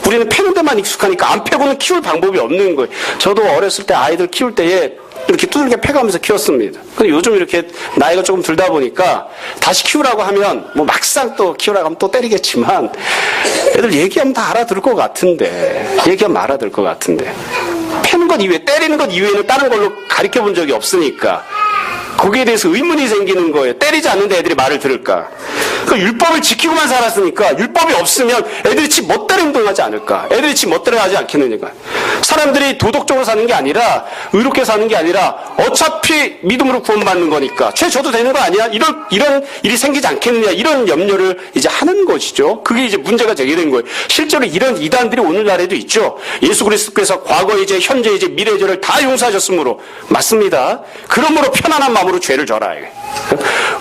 우리는 패는 데만 익숙하니까 안 패고는 키울 방법이 없는 거예요. 저도 어렸을 때 아이들 키울 때에 이렇게 두들겨 패가면서 키웠습니다. 근데 요즘 이렇게 나이가 조금 들다 보니까 다시 키우라고 하면 뭐 막상 또 키우라고 하면 또 때리겠지만 애들 얘기하면 다 알아들을 것 같은데 얘기하면 알아들을 것 같은데 패는 것 이외에 때리는 것 이외에는 다른 걸로 가르쳐 본 적이 없으니까 거기에 대해서 의문이 생기는 거예요. 때리지 않는데 애들이 말을 들을까? 그 율법을 지키고만 살았으니까 율법이 없으면 애들이 집 멋대로 행동하지 않을까? 애들이 집 멋대로 하지 않겠느니까. 사람들이 도덕적으로 사는 게 아니라 의롭게 사는 게 아니라 어차피 믿음으로 구원받는 거니까 죄 져도 되는 거 아니야? 이런 일이 생기지 않겠느냐 이런 염려를 이제 하는 것이죠. 그게 이제 문제가 제기된 거예요. 실제로 이런 이단들이 오늘날에도 있죠. 예수 그리스도께서 과거 이제 현재 이제 미래 죄를 다 용서하셨으므로 맞습니다. 그러므로 편안한 마음으로 죄를 져라.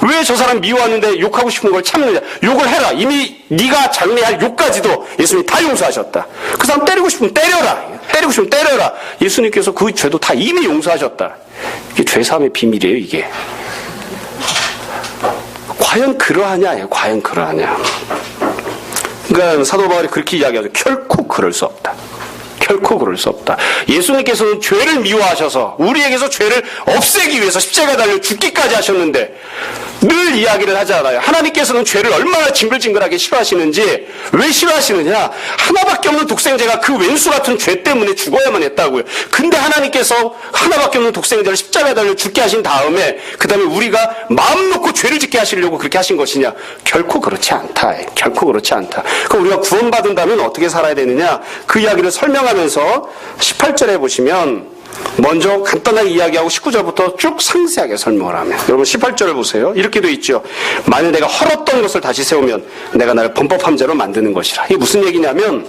왜 저 사람 미워하는데 욕하고 싶은 걸 참느냐? 욕을 해라. 이미 네가 장래할 욕까지도 예수님이 다 용서하셨다. 그 사람 때리고 싶으면 때려라. 때리고 싶으면 때려라. 예수님께서 그 죄도 다 이미 용서하셨다. 이게 죄사함의 비밀이에요, 이게. 과연 그러하냐? 과연 그러하냐? 그러니까 사도 바울이 그렇게 이야기하죠. 결코 그럴 수 없다. 결코 그럴 수 없다. 예수님께서는 죄를 미워하셔서 우리에게서 죄를 없애기 위해서 십자가에 달려 죽기까지 하셨는데 늘 이야기를 하잖아요. 하나님께서는 죄를 얼마나 징글징글하게 싫어하시는지. 왜 싫어하시느냐? 하나밖에 없는 독생자가 그 왼수 같은 죄 때문에 죽어야만 했다고요. 근데 하나님께서 하나밖에 없는 독생자를 십자가에 달려 죽게 하신 다음에 그 다음에 우리가 마음 놓고 죄를 짓게 하시려고 그렇게 하신 것이냐? 결코 그렇지 않다. 결코 그렇지 않다. 그럼 우리가 구원받은다면 어떻게 살아야 되느냐? 그 이야기를 설명하면서 18절에 보시면 먼저 간단하게 이야기하고 19절부터 쭉 상세하게 설명을 하면 여러분 18절을 보세요. 이렇게 돼 있죠. 만일 내가 헐었던 것을 다시 세우면 내가 나를 범법한 자로 만드는 것이라. 이게 무슨 얘기냐면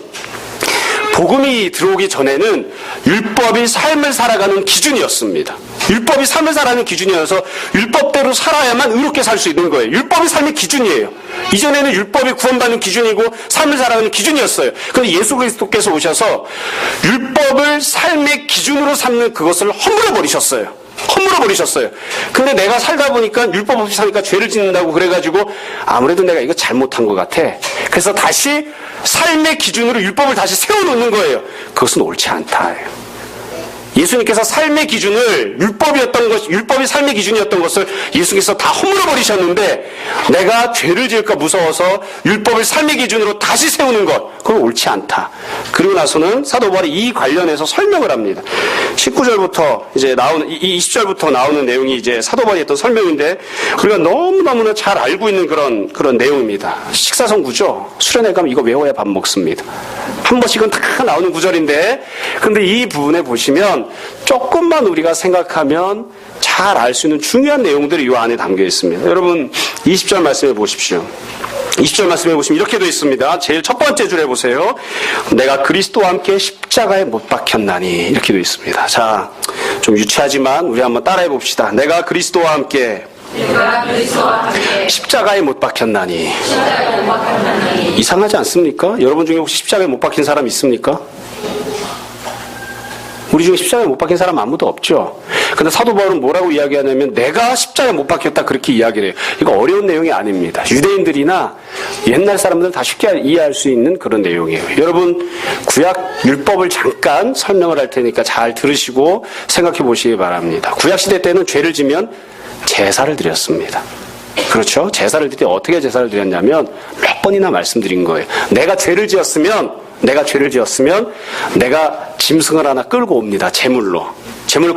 복음이 들어오기 전에는 율법이 삶을 살아가는 기준이었습니다. 율법이 삶을 살아가는 기준이어서 율법대로 살아야만 의롭게 살 수 있는 거예요. 율법이 삶의 기준이에요. 이전에는 율법이 구원받는 기준이고 삶을 살아가는 기준이었어요. 그런데 예수 그리스도께서 오셔서 율법을 삶의 기준으로 삼는 그것을 허물어 버리셨어요. 허물어 버리셨어요. 근데 내가 살다 보니까 율법 없이 사니까 죄를 짓는다고 그래가지고 아무래도 내가 이거 잘못한 것 같아. 그래서 다시 삶의 기준으로 율법을 다시 세워놓는 거예요. 그것은 옳지 않다. 예수님께서 삶의 기준을 율법이 삶의 기준이었던 것을 예수님께서 다 허물어 버리셨는데 내가 죄를 지을까 무서워서 율법을 삶의 기준으로 다시 세우는 것, 그건 옳지 않다. 그리고 나서는 사도 바울이 이 관련해서 설명을 합니다. 19절부터 이제 나오는 20절부터 나오는 내용이 이제 사도 바울이 했던 설명인데 우리가 너무너무나 잘 알고 있는 그런 내용입니다. 식사성구죠. 수련회 가면 이거 외워야 밥 먹습니다. 한 번씩은 다 나오는 구절인데 근데 이 부분에 보시면 조금만 우리가 생각하면 잘 알 수 있는 중요한 내용들이 이 안에 담겨 있습니다. 여러분 20절 말씀해 보십시오. 20절 말씀해 보시면 이렇게 되어 있습니다. 제일 첫 번째 줄에 보세요. 내가 그리스도와 함께 십자가에 못 박혔나니 이렇게 되어 있습니다. 자, 좀 유치하지만 우리 한번 따라해 봅시다. 내가 그리스도와 함께 십자가에 못 박혔나니. 이상하지 않습니까? 여러분 중에 혹시 십자가에 못 박힌 사람 있습니까? 우리 중에 십자가에 못 박힌 사람 아무도 없죠. 근데 사도 바울은 뭐라고 이야기하냐면 내가 십자가에 못 박혔다 그렇게 이야기를 해요. 이거 어려운 내용이 아닙니다. 유대인들이나 옛날 사람들은 다 쉽게 이해할 수 있는 그런 내용이에요. 여러분 구약 율법을 잠깐 설명을 할 테니까 잘 들으시고 생각해 보시기 바랍니다. 구약 시대 때는 죄를 지면 제사를 드렸습니다. 그렇죠? 제사를 드릴 때 어떻게 제사를 드렸냐면 몇 번이나 말씀드린 거예요. 내가 죄를 지었으면 내가 짐승을 하나 끌고 옵니다. 제물로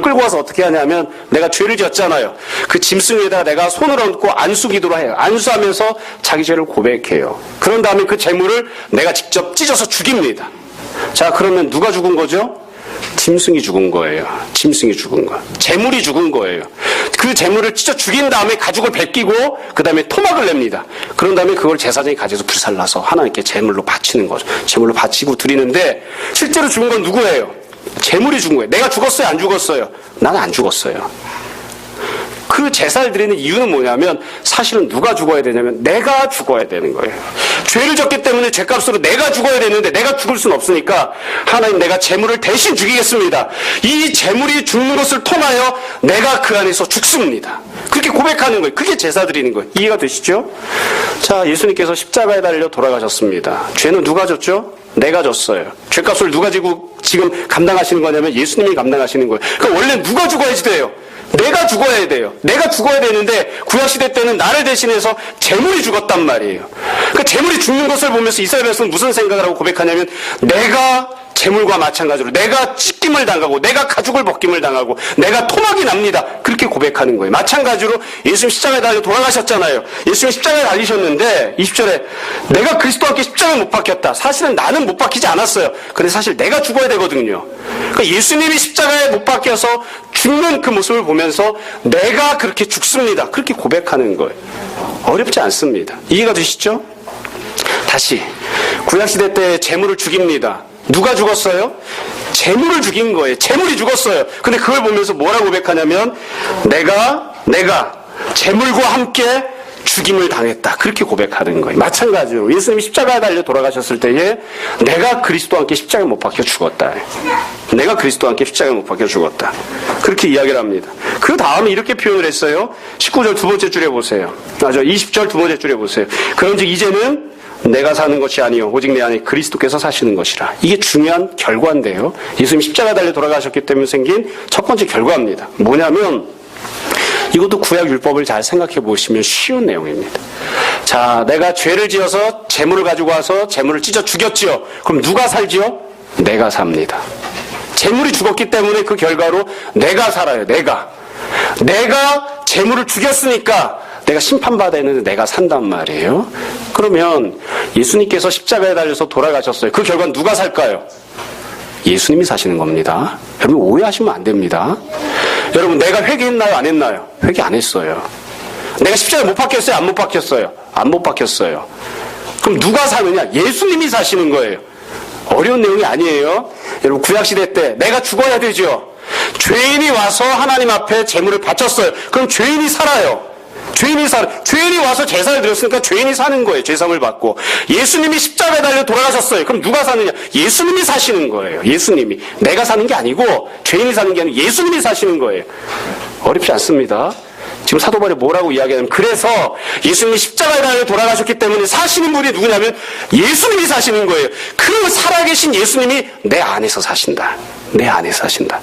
끌고 와서 어떻게 하냐면 내가 죄를 지었잖아요. 그 짐승 위에다가 내가 손을 얹고 안수기도로 해요. 안수하면서 자기 죄를 고백해요. 그런 다음에 그 제물을 내가 직접 찢어서 죽입니다. 자, 그러면 누가 죽은 거죠? 짐승이 죽은 거예요. 짐승이 죽은 거. 제물이 죽은 거예요. 그 제물을 찢어 죽인 다음에 가죽을 벗기고 그 다음에 토막을 냅니다. 그런 다음에 그걸 제사장이 가져서 불살라서 하나님께 제물로 바치는 거죠. 제물로 바치고 드리는데 실제로 죽은 건 누구예요? 제물이 죽은 거예요. 내가 죽었어요? 안 죽었어요? 나는 안 죽었어요. 그 그 제사를 드리는 이유는 뭐냐면 사실은 누가 죽어야 되냐면 내가 죽어야 되는 거예요. 죄를 졌기 때문에 죄값으로 내가 죽어야 되는데 내가 죽을 수는 없으니까 하나님 내가 재물을 대신 죽이겠습니다. 이 재물이 죽는 것을 통하여 내가 그 안에서 죽습니다. 그렇게 고백하는 거예요. 그게 제사 드리는 거예요. 이해가 되시죠? 자, 예수님께서 십자가에 달려 돌아가셨습니다. 죄는 누가 졌죠? 내가 졌어요. 죄값을 누가 지고 지금 감당하시는 거냐면 예수님이 감당하시는 거예요. 그러니까 원래 누가 죽어야지 돼요? 내가 죽어야 돼요. 내가 죽어야 되는데 구약시대 때는 나를 대신해서 재물이 죽었단 말이에요. 그러니까 재물이 죽는 것을 보면서 이스라엘 백성은 무슨 생각을 하고 고백하냐면 내가 재물과 마찬가지로 내가 찢김을 당하고 내가 가죽을 벗김을 당하고 내가 토막이 납니다. 그렇게 고백하는 거예요. 마찬가지로 예수님 십자가에 달려 돌아가셨잖아요. 예수님 십자가에 달리셨는데 20절에 내가 그리스도와 함께 십자가에 못 박혔다. 사실은 나는 못 박히지 않았어요. 근데 사실 내가 죽어야 되거든요. 그러니까 예수님이 십자가에 못 박혀서 죽는 그 모습을 보면서 내가 그렇게 죽습니다. 그렇게 고백하는 거예요. 어렵지 않습니다. 이해가 되시죠? 다시 구약시대 때 재물을 죽입니다. 누가 죽었어요? 재물을 죽인 거예요. 재물이 죽었어요. 근데 그걸 보면서 뭐라고 고백하냐면 내가 재물과 함께 죽임을 당했다. 그렇게 고백하는 거예요. 마찬가지로 예수님이 십자가에 달려 돌아가셨을 때에 내가 그리스도와 함께 십자가에 못 박혀 죽었다. 내가 그리스도와 함께 십자가에 못 박혀 죽었다. 그렇게 이야기를 합니다. 그 다음에 이렇게 표현을 했어요. 19절 두 번째 줄에 보세요. 20절 두 번째 줄에 보세요. 그런즉 이제는 내가 사는 것이 아니요 오직 내 안에 그리스도께서 사시는 것이라. 이게 중요한 결과인데요. 예수님이 십자가에 달려 돌아가셨기 때문에 생긴 첫 번째 결과입니다. 뭐냐면 이것도 구약 율법을 잘 생각해 보시면 쉬운 내용입니다. 자, 내가 죄를 지어서 재물을 가지고 와서 재물을 찢어 죽였지요. 그럼 누가 살지요? 내가 삽니다. 재물이 죽었기 때문에 그 결과로 내가 살아요. 내가 재물을 죽였으니까 내가 심판받아야 되는데 내가 산단 말이에요. 그러면 예수님께서 십자가에 달려서 돌아가셨어요. 그 결과는 누가 살까요? 예수님이 사시는 겁니다. 여러분 오해하시면 안 됩니다. 여러분 내가 회개했나요? 안 했나요? 회개 안 했어요. 내가 십자가에 못 박혔어요? 안 못 박혔어요? 안 못 박혔어요. 그럼 누가 사느냐? 예수님이 사시는 거예요. 어려운 내용이 아니에요. 여러분 구약시대 때 내가 죽어야 되죠. 죄인이 와서 하나님 앞에 제물을 바쳤어요. 그럼 죄인이 살아요. 죄인이 와서 제사를 드렸으니까 죄인이 사는 거예요. 제사를 받고. 예수님이 십자가에 달려 돌아가셨어요. 그럼 누가 사느냐? 예수님이 사시는 거예요. 예수님이. 내가 사는 게 아니고 죄인이 사는 게 아니고 예수님이 사시는 거예요. 어렵지 않습니다. 지금 사도 바울이 뭐라고 이야기하냐면 그래서 예수님이 십자가에 달려 돌아가셨기 때문에 사시는 분이 누구냐면 예수님이 사시는 거예요. 그 살아계신 예수님이 내 안에서 사신다. 내 안에서 사신다.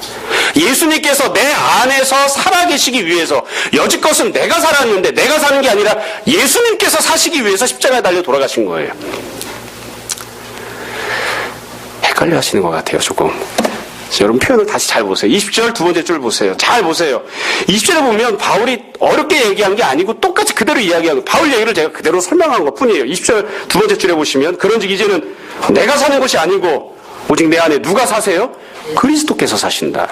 예수님께서 내 안에서 살아계시기 위해서 여지껏은 내가 살았는데 내가 사는 게 아니라 예수님께서 사시기 위해서 십자가에 달려 돌아가신 거예요. 헷갈려 하시는 것 같아요. 조금. 여러분 표현을 다시 잘 보세요. 20절 두 번째 줄 보세요. 잘 보세요. 20절에 보면 바울이 어렵게 얘기한 게 아니고 똑같이 그대로 이야기하고 바울 얘기를 제가 그대로 설명한 것 뿐이에요. 20절 두 번째 줄에 보시면 그런즉 이제는 내가 사는 것이 아니고 오직 내 안에 누가 사세요? 그리스도께서 사신다.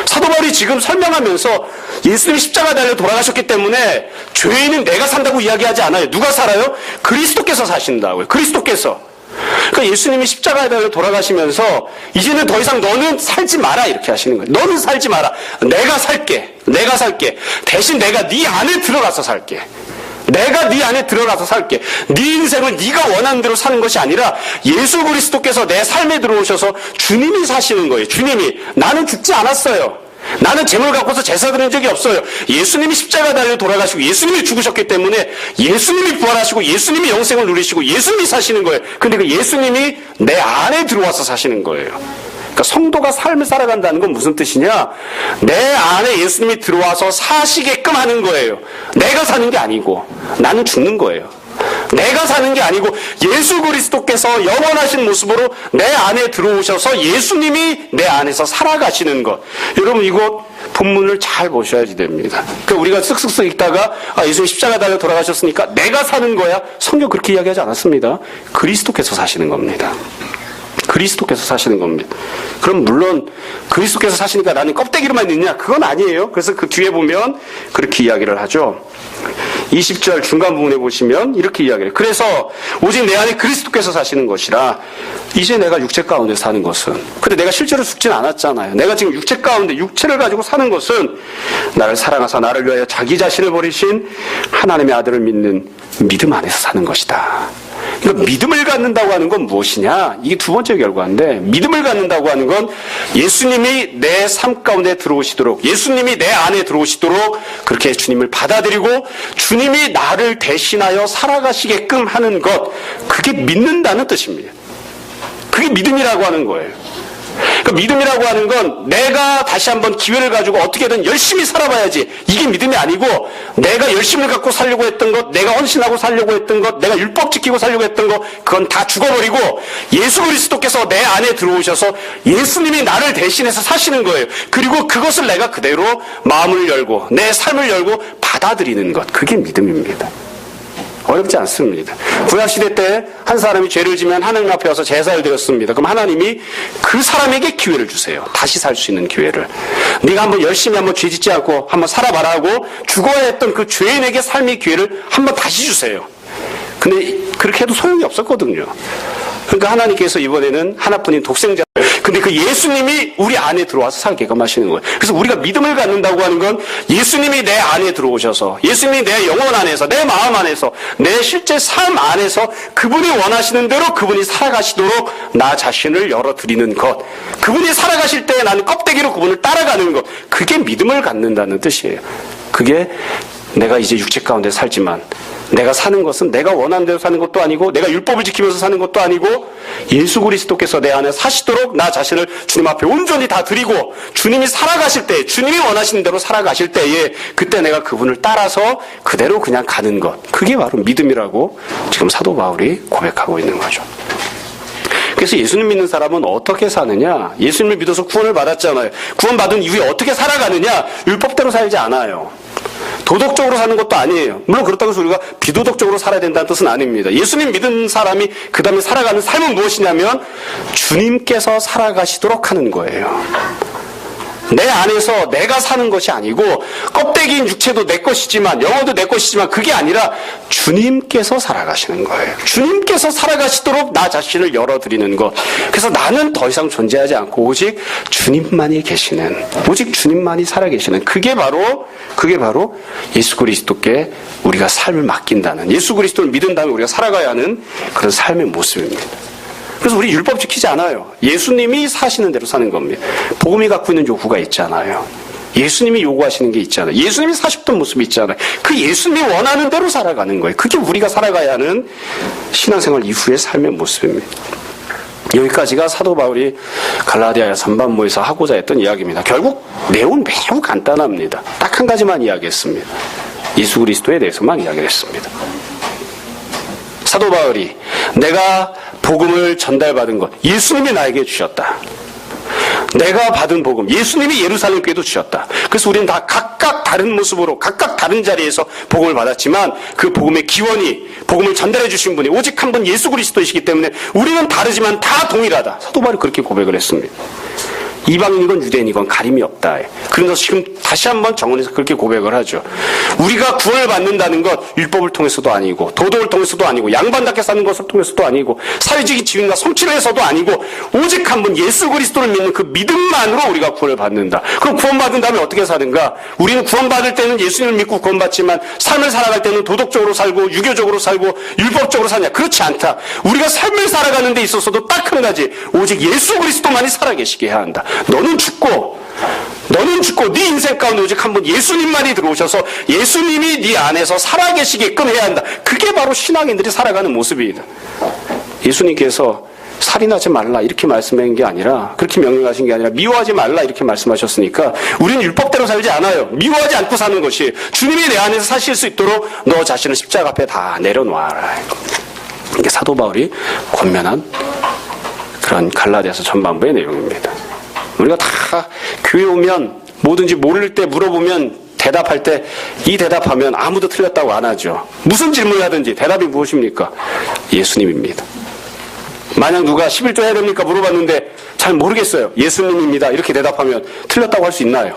사도 바울이 지금 설명하면서 예수님이 십자가에 달려 돌아가셨기 때문에 죄인은 내가 산다고 이야기하지 않아요. 누가 살아요? 그리스도께서 사신다고요. 그리스도께서. 그러니까 예수님이 십자가에 달려 돌아가시면서 이제는 더 이상 너는 살지 마라 이렇게 하시는 거예요. 너는 살지 마라. 내가 살게. 대신 내가 네 안에 들어가서 살게. 내가 네 안에 들어가서 살게. 네 인생을 네가 원하는 대로 사는 것이 아니라 예수 그리스도께서 내 삶에 들어오셔서 주님이 사시는 거예요. 주님이. 나는 죽지 않았어요. 나는 재물 갖고서 제사 드린 적이 없어요. 예수님이 십자가 달려 돌아가시고 예수님이 죽으셨기 때문에 예수님이 부활하시고 예수님이 영생을 누리시고 예수님이 사시는 거예요. 근데 그 예수님이 내 안에 들어와서 사시는 거예요. 그러니까 성도가 삶을 살아간다는 건 무슨 뜻이냐? 내 안에 예수님이 들어와서 사시게끔 하는 거예요. 내가 사는 게 아니고 나는 죽는 거예요. 내가 사는 게 아니고 예수 그리스도께서 영원하신 모습으로 내 안에 들어오셔서 예수님이 내 안에서 살아가시는 것. 여러분 이거 본문을 잘 보셔야지 됩니다. 그러니까 우리가 쓱쓱쓱 읽다가 예수님 십자가 달려 돌아가셨으니까 내가 사는 거야. 성경 그렇게 이야기하지 않았습니다. 그리스도께서 사시는 겁니다. 그리스도께서 사시는 겁니다. 그럼 물론 그리스도께서 사시니까 나는 껍데기로만 있냐? 그건 아니에요. 그래서 그 뒤에 보면 그렇게 이야기를 하죠. 20절 중간 부분에 보시면 이렇게 이야기해요. 그래서 오직 내 안에 그리스도께서 사시는 것이라 이제 내가 육체 가운데 사는 것은, 근데 내가 실제로 죽진 않았잖아요. 내가 지금 육체 가운데 육체를 가지고 사는 것은 나를 사랑하사 나를 위하여 자기 자신을 버리신 하나님의 아들을 믿는 믿음 안에서 사는 것이다. 그러니까 믿음을 갖는다고 하는 건 무엇이냐? 이게 두 번째 결과인데, 믿음을 갖는다고 하는 건 예수님이 내 삶 가운데 들어오시도록, 예수님이 내 안에 들어오시도록 그렇게 주님을 받아들이고 주님이 나를 대신하여 살아가시게끔 하는 것, 그게 믿는다는 뜻입니다. 그게 믿음이라고 하는 거예요. 그러니까 믿음이라고 하는 건 내가 다시 한번 기회를 가지고 어떻게든 열심히 살아봐야지, 이게 믿음이 아니고, 내가 열심을 갖고 살려고 했던 것, 내가 헌신하고 살려고 했던 것, 내가 율법 지키고 살려고 했던 것, 그건 다 죽어버리고 예수 그리스도께서 내 안에 들어오셔서 예수님이 나를 대신해서 사시는 거예요. 그리고 그것을 내가 그대로 마음을 열고 내 삶을 열고 받아들이는 것, 그게 믿음입니다. 어렵지 않습니다. 구약시대 때 한 사람이 죄를 지면 하나님 앞에 와서 제사를 드렸습니다. 그럼 하나님이 그 사람에게 기회를 주세요. 다시 살 수 있는 기회를. 네가 한번 열심히 한번 죄 짓지 않고 한번 살아봐라 하고 죽어야 했던 그 죄인에게 삶의 기회를 한번 다시 주세요. 근데 그렇게 해도 소용이 없었거든요. 그러니까 하나님께서 이번에는 하나뿐인 독생자, 근데 그 예수님이 우리 안에 들어와서 살게끔 하시는 거예요. 그래서 우리가 믿음을 갖는다고 하는 건 예수님이 내 안에 들어오셔서, 예수님이 내 영혼 안에서, 내 마음 안에서, 내 실제 삶 안에서 그분이 원하시는 대로 그분이 살아가시도록 나 자신을 열어드리는 것, 그분이 살아가실 때 나는 껍데기로 그분을 따라가는 것, 그게 믿음을 갖는다는 뜻이에요. 그게 내가 이제 육체 가운데 살지만 내가 사는 것은 내가 원하는 대로 사는 것도 아니고, 내가 율법을 지키면서 사는 것도 아니고, 예수 그리스도께서 내 안에 사시도록 나 자신을 주님 앞에 온전히 다 드리고, 주님이 살아가실 때, 주님이 원하시는 대로 살아가실 때에 그때 내가 그분을 따라서 그대로 그냥 가는 것, 그게 바로 믿음이라고 지금 사도 바울이 고백하고 있는 거죠. 그래서 예수님 믿는 사람은 어떻게 사느냐? 예수님을 믿어서 구원을 받았잖아요. 구원받은 이후에 어떻게 살아가느냐? 율법대로 살지 않아요. 도덕적으로 사는 것도 아니에요. 물론 그렇다고 해서 우리가 비도덕적으로 살아야 된다는 뜻은 아닙니다. 예수님 믿은 사람이 그 다음에 살아가는 삶은 무엇이냐면 주님께서 살아가시도록 하는 거예요. 내 안에서 내가 사는 것이 아니고, 껍데기인 육체도 내 것이지만, 영혼도 내 것이지만, 그게 아니라 주님께서 살아가시는 거예요. 주님께서 살아가시도록 나 자신을 열어드리는 것. 그래서 나는 더 이상 존재하지 않고 오직 주님만이 계시는, 오직 주님만이 살아계시는, 그게 바로 예수 그리스도께 우리가 삶을 맡긴다는, 예수 그리스도를 믿은 다음에 우리가 살아가야 하는 그런 삶의 모습입니다. 그래서 우리 율법 지키지 않아요. 예수님이 사시는 대로 사는 겁니다. 복음이 갖고 있는 요구가 있잖아요. 예수님이 요구하시는 게 있잖아요. 예수님이 사셨던 모습이 있잖아요. 그 예수님이 원하는 대로 살아가는 거예요. 그게 우리가 살아가야 하는 신앙생활 이후의 삶의 모습입니다. 여기까지가 사도 바울이 갈라디아 전반부에서 하고자 했던 이야기입니다. 결국 내용은 매우 간단합니다. 딱 한 가지만 이야기했습니다. 예수 그리스도에 대해서만 이야기를 했습니다. 사도 바울이 내가 복음을 전달받은 것, 예수님이 나에게 주셨다. 내가 받은 복음, 예수님이 예루살렘 교회도 주셨다. 그래서 우리는 다 각각 다른 모습으로, 각각 다른 자리에서 복음을 받았지만 그 복음의 기원이, 복음을 전달해 주신 분이 오직 한 분 예수 그리스도이시기 때문에 우리는 다르지만 다 동일하다. 사도 바울이 그렇게 고백을 했습니다. 이방인이건 유대인이건 가림이 없다. 그래서 지금 다시 한번 정언해서 그렇게 고백을 하죠. 우리가 구원을 받는다는 것 율법을 통해서도 아니고, 도덕을 통해서도 아니고, 양반답게 사는 것을 통해서도 아니고, 사회적인 지위나 성취를 해서도 아니고, 오직 한 분 예수 그리스도를 믿는 그 믿음만으로 우리가 구원을 받는다. 그럼 구원받은 다음에 어떻게 사는가? 우리는 구원받을 때는 예수님을 믿고 구원받지만 삶을 살아갈 때는 도덕적으로 살고 유교적으로 살고 율법적으로 사냐? 그렇지 않다. 우리가 삶을 살아가는 데 있어서도 딱 한 가지, 오직 예수 그리스도만이 살아계시게 해야 한다. 너는 죽고 네 인생 가운데 오직 한 분 예수님만이 들어오셔서 예수님이 네 안에서 살아계시게끔 해야 한다. 그게 바로 신앙인들이 살아가는 모습이다. 예수님께서 살인하지 말라 이렇게 말씀하신 게 아니라, 그렇게 명령하신 게 아니라 미워하지 말라 이렇게 말씀하셨으니까 우리는 율법대로 살지 않아요. 미워하지 않고 사는 것이, 주님이 내 안에서 사실 수 있도록 너 자신을 십자가 앞에 다 내려놓아라. 이게 사도 바울이 권면한 그런 갈라디아서 전반부의 내용입니다. 우리가 다 교회 오면 뭐든지 모를 때 물어보면 대답할 때 이 대답하면 아무도 틀렸다고 안 하죠. 무슨 질문을 하든지 대답이 무엇입니까? 예수님입니다. 만약 누가 11조 해야 됩니까? 물어봤는데 잘 모르겠어요. 예수님입니다. 이렇게 대답하면 틀렸다고 할 수 있나요?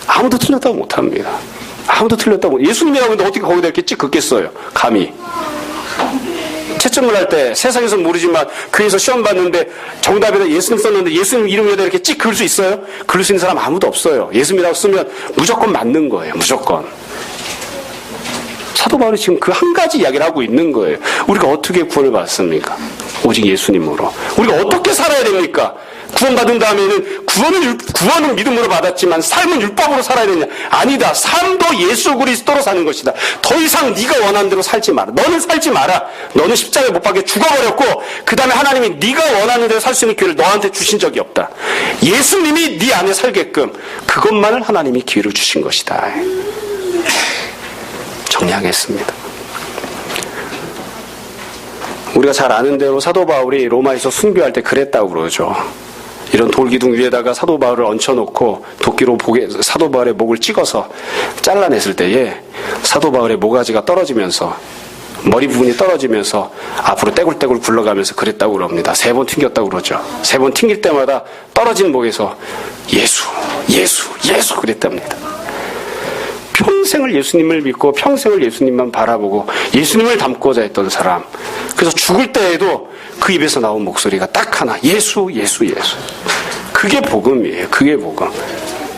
아무도 틀렸다고 못합니다. 아무도 틀렸다고. 예수님이라고 했는데 어떻게 거기다 이렇게 찍 긋겠어요? 감히. 채점을 할 때 세상에서는 모르지만 교회에서 시험 봤는데 정답에다 예수님 썼는데 예수님 이름에다 이렇게 찍 그을 수 있어요? 그럴 수 있는 사람 아무도 없어요. 예수님이라고 쓰면 무조건 맞는 거예요. 무조건. 사도 바울이 지금 그 한 가지 이야기를 하고 있는 거예요. 우리가 어떻게 구원을 받습니까? 오직 예수님으로. 우리가 어떻게 살아야 됩니까? 구원받은 다음에는 구원은 믿음으로 받았지만 삶은 율법으로 살아야 되냐? 아니다. 삶도 예수 그리스도로 사는 것이다. 더 이상 네가 원하는 대로 살지 마라. 너는 살지 마라. 너는 십자가에 못 박혀 죽어버렸고 그 다음에 하나님이 네가 원하는 대로 살 수 있는 기회를 너한테 주신 적이 없다. 예수님이 네 안에 살게끔 그것만을 하나님이 기회를 주신 것이다. 정리하겠습니다. 우리가 잘 아는 대로 사도 바울이 로마에서 순교할 때 그랬다고 그러죠. 이런 돌기둥 위에다가 사도 바울을 얹혀놓고 도끼로 사도 바울의 목을 찍어서 잘라냈을 때에 사도 바울의 모가지가 떨어지면서 머리 부분이 떨어지면서 앞으로 떼굴떼굴 굴러가면서 그랬다고 그럽니다. 3번 튕겼다고 그러죠. 3번 튕길 때마다 떨어진 목에서 예수, 예수, 예수 그랬답니다. 평생을 예수님을 믿고 평생을 예수님만 바라보고 예수님을 닮고자 했던 사람. 그래서 죽을 때에도 그 입에서 나온 목소리가 딱 하나. 예수, 예수, 예수. 그게 복음이에요. 그게 복음.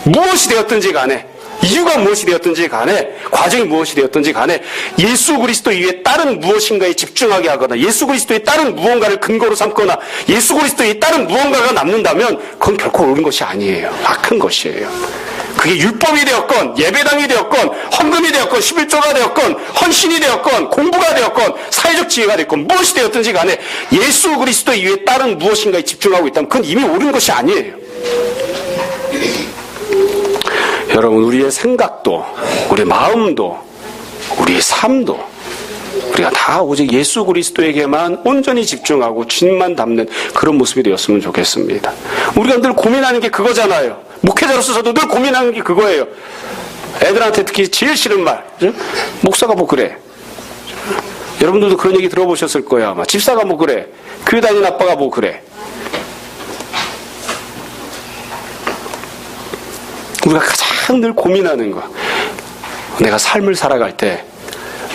무엇이 되었든지 간에 이유가 무엇이 되었든지 간에 과정이 무엇이 되었든지 간에 예수 그리스도 이외에 다른 무엇인가에 집중하게 하거나 예수 그리스도에 다른 무언가를 근거로 삼거나 예수 그리스도에 다른 무언가가 남는다면 그건 결코 옳은 것이 아니에요. 악한 것이에요. 그게 율법이 되었건 예배당이 되었건 헌금이 되었건 11조가 되었건 헌신이 되었건 공부가 되었건 사회적 지혜가 되었건 무엇이 되었든지 간에 예수 그리스도 이외에 다른 무엇인가에 집중하고 있다면 그건 이미 옳은 것이 아니에요. 여러분 우리의 생각도 우리의 마음도 우리의 삶도 우리가 다 오직 예수 그리스도에게만 온전히 집중하고 주님만 닮는 그런 모습이 되었으면 좋겠습니다. 우리가 늘 고민하는 게 그거잖아요. 목회자로서 저도 늘 고민하는 게 그거예요. 애들한테 특히 제일 싫은 말. 목사가 뭐 그래. 여러분들도 그런 얘기 들어보셨을 거야 아마. 집사가 뭐 그래. 교회 다니는 아빠가 뭐 그래. 우리가 가장 늘 고민하는 거. 내가 삶을 살아갈 때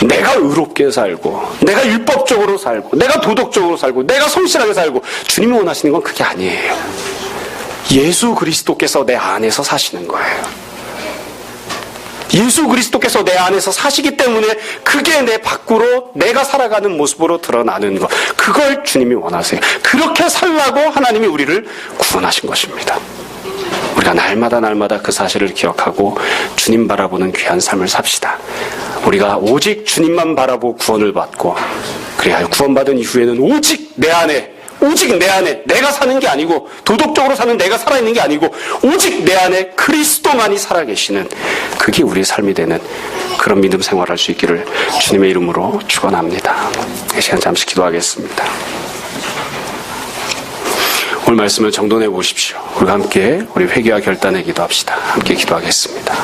내가 의롭게 살고 내가 율법적으로 살고 내가 도덕적으로 살고 내가 성실하게 살고 주님이 원하시는 건 그게 아니에요. 예수 그리스도께서 내 안에서 사시는 거예요. 예수 그리스도께서 내 안에서 사시기 때문에 그게 내 밖으로 내가 살아가는 모습으로 드러나는 것. 그걸 주님이 원하세요. 그렇게 살라고 하나님이 우리를 구원하신 것입니다. 우리가 날마다 그 사실을 기억하고 주님 바라보는 귀한 삶을 삽시다. 우리가 오직 주님만 바라보고 구원을 받고 그래야 구원받은 이후에는 오직 내 안에 내가 사는 게 아니고 도덕적으로 사는 내가 살아있는 게 아니고 오직 내 안에 그리스도만이 살아계시는 그게 우리의 삶이 되는 그런 믿음 생활할 수 있기를 주님의 이름으로 축원합니다. 이 시간 잠시 기도하겠습니다. 오늘 말씀을 정돈해 보십시오. 우리가 함께 우리 회개와 결단의 기도합시다. 함께 기도하겠습니다.